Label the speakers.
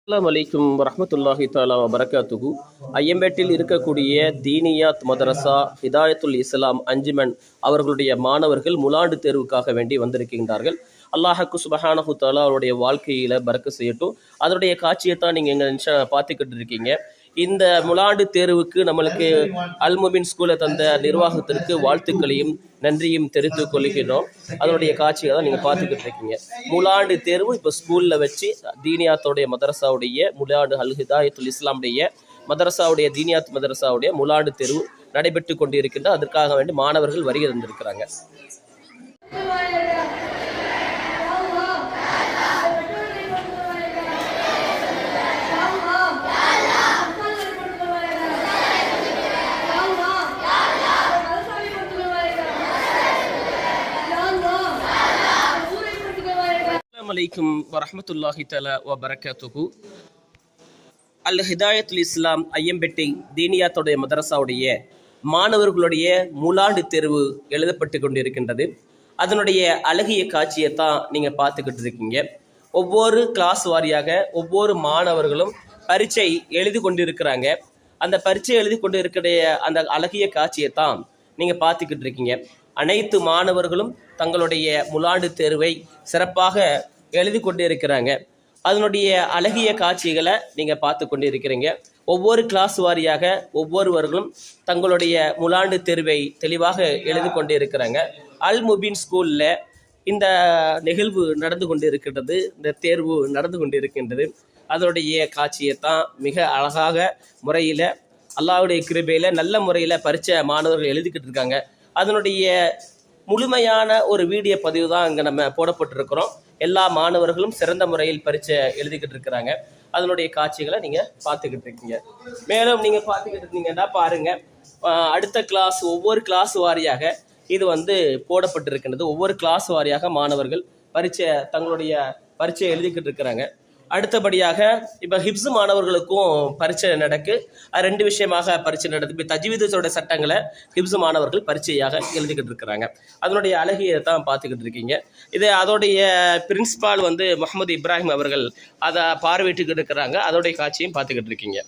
Speaker 1: அஸ்ஸலாமு அலைக்கும் வரஹ்மத்துல்லாஹி தஆலா வபரகாத்துஹு. ஐயம்பேட்டில் இருக்கக்கூடிய தீனியாத் மதரசா ஹிதாயத்துல் இஸ்லாம் அஞ்சுமன் அவர்களுடைய மாணவர்கள் முலாண்டு தேர்வுக்காக வேண்டி வந்திருக்கின்றார்கள். அல்லாஹ்க்கு சுப்ஹானஹு தஆலா அவருடைய வாழ்க்கையில் பறக்க செய்யட்டும். அதனுடைய காட்சியை தான் நீங்கள் எங்கள் பார்த்துக்கிட்டு இருக்கீங்க. இந்த முலாண்டு தேர்வுக்கு நம்மளுக்கு அல்முபின் ஸ்கூலை தந்த நிர்வாகத்திற்கு வாழ்த்துக்களையும் நன்றியும் தெரிவித்துக் கொள்கிறோம். அதனுடைய காட்சியை தான் நீங்கள் பார்த்துக்கிட்டு இருக்கீங்க. முலாண்டு தேர்வு இப்போ ஸ்கூலில் வச்சு தீனியாத்தோடைய மதரசாவுடைய முலாண்டு அல் ஹிதாயத்துல் இஸ்லாமுடைய மதரசாவுடைய தீனியாத் மதரசாவுடைய முலாண்டு தேர்வு நடைபெற்று கொண்டு இருக்கின்ற அதற்காக வேண்டி மாணவர்கள் வருகை தந்திருக்கிறாங்க. அலைக்கும் வரஹ்மத்துல்லாஹி தஆலா வபரகாத்துஹு. அல் ஹிதாயத்துல் இஸ்லாம் ஐயம்பேட்டை தீனியாத்துடைய மதரசாவுடைய மாணவர்களுடைய முலாண்டு தேர்வு எழுதப்பட்டு கொண்டிருக்கின்றது. அதனுடைய அழகிய காட்சியை தான் நீங்கள் பார்த்துக்கிட்டு இருக்கீங்க. ஒவ்வொரு கிளாஸ் வாரியாக ஒவ்வொரு மாணவர்களும் பரீட்சை எழுதி கொண்டிருக்கிறாங்க. அந்த பரீட்சை எழுதி கொண்டு இருக்கிற அந்த அழகிய காட்சியை தான் நீங்கள் பார்த்துக்கிட்டு இருக்கீங்க. அனைத்து மாணவர்களும் தங்களுடைய முலாண்டு தேர்வை சிறப்பாக எழுதி கொண்டு இருக்கிறாங்க. அதனுடைய அழகிய காட்சிகளை நீங்கள் பார்த்து கொண்டு இருக்கிறீங்க. ஒவ்வொரு கிளாஸ் வாரியாக ஒவ்வொருவர்களும் தங்களுடைய முலாண்டு தேர்வை தெளிவாக எழுதி கொண்டு இருக்கிறாங்க. அல் முபின் ஸ்கூலில் இந்த நிகழ்வு நடந்து கொண்டு இருக்கின்றது, இந்த தேர்வு நடந்து கொண்டு இருக்கின்றது. அதனுடைய காட்சியை தான் மிக அழகாக முறையில் அல்லாஹ்வுடைய கிருபையில் நல்ல முறையில் பரீட்சை மாணவர்கள் எழுதிக்கிட்டு இருக்காங்க. அதனுடைய முழுமையான ஒரு வீடியோ பதிவு தான் இங்கே நம்ம போடப்பட்டிருக்கிறோம். எல்லா மாணவர்களும் சிறந்த முறையில் பரீட்சை எழுதிக்கிட்டு இருக்கிறாங்க. அதனுடைய காட்சிகளை நீங்கள் பார்த்துக்கிட்டு இருக்கீங்க. மேலும் நீங்கள் பார்த்துக்கிட்டு இருந்தீங்கன்னா பாருங்கள், அடுத்த கிளாஸ் ஒவ்வொரு கிளாஸ் வாரியாக இது போடப்பட்டிருக்கின்றது. ஒவ்வொரு கிளாஸ் வாரியாக மாணவர்கள் தங்களுடைய பரீட்சை எழுதிக்கிட்டு இருக்கிறாங்க. அடுத்தபடியாக இப்போ ஹிப்ஸ் மாணவர்களுக்கும் பரீட்சை நடக்கு. அது ரெண்டு விஷயமாக பரீட்சை நடக்குது. இப்போ தஜ்வீதோட சட்டங்களை ஹிப்ஸ் மாணவர்கள் பரீட்சையாக எழுதிக்கிட்டு இருக்கிறாங்க. அதனுடைய அழகியை தான் பார்த்துக்கிட்டு இருக்கீங்க. அதோடைய பிரின்சிபால் முகமது இப்ராஹிம் அவர்கள் அதை பார்வையிட்டுக்கிட்டு இருக்கிறாங்க. அதோடைய காட்சியும் பார்த்துக்கிட்டு இருக்கீங்க.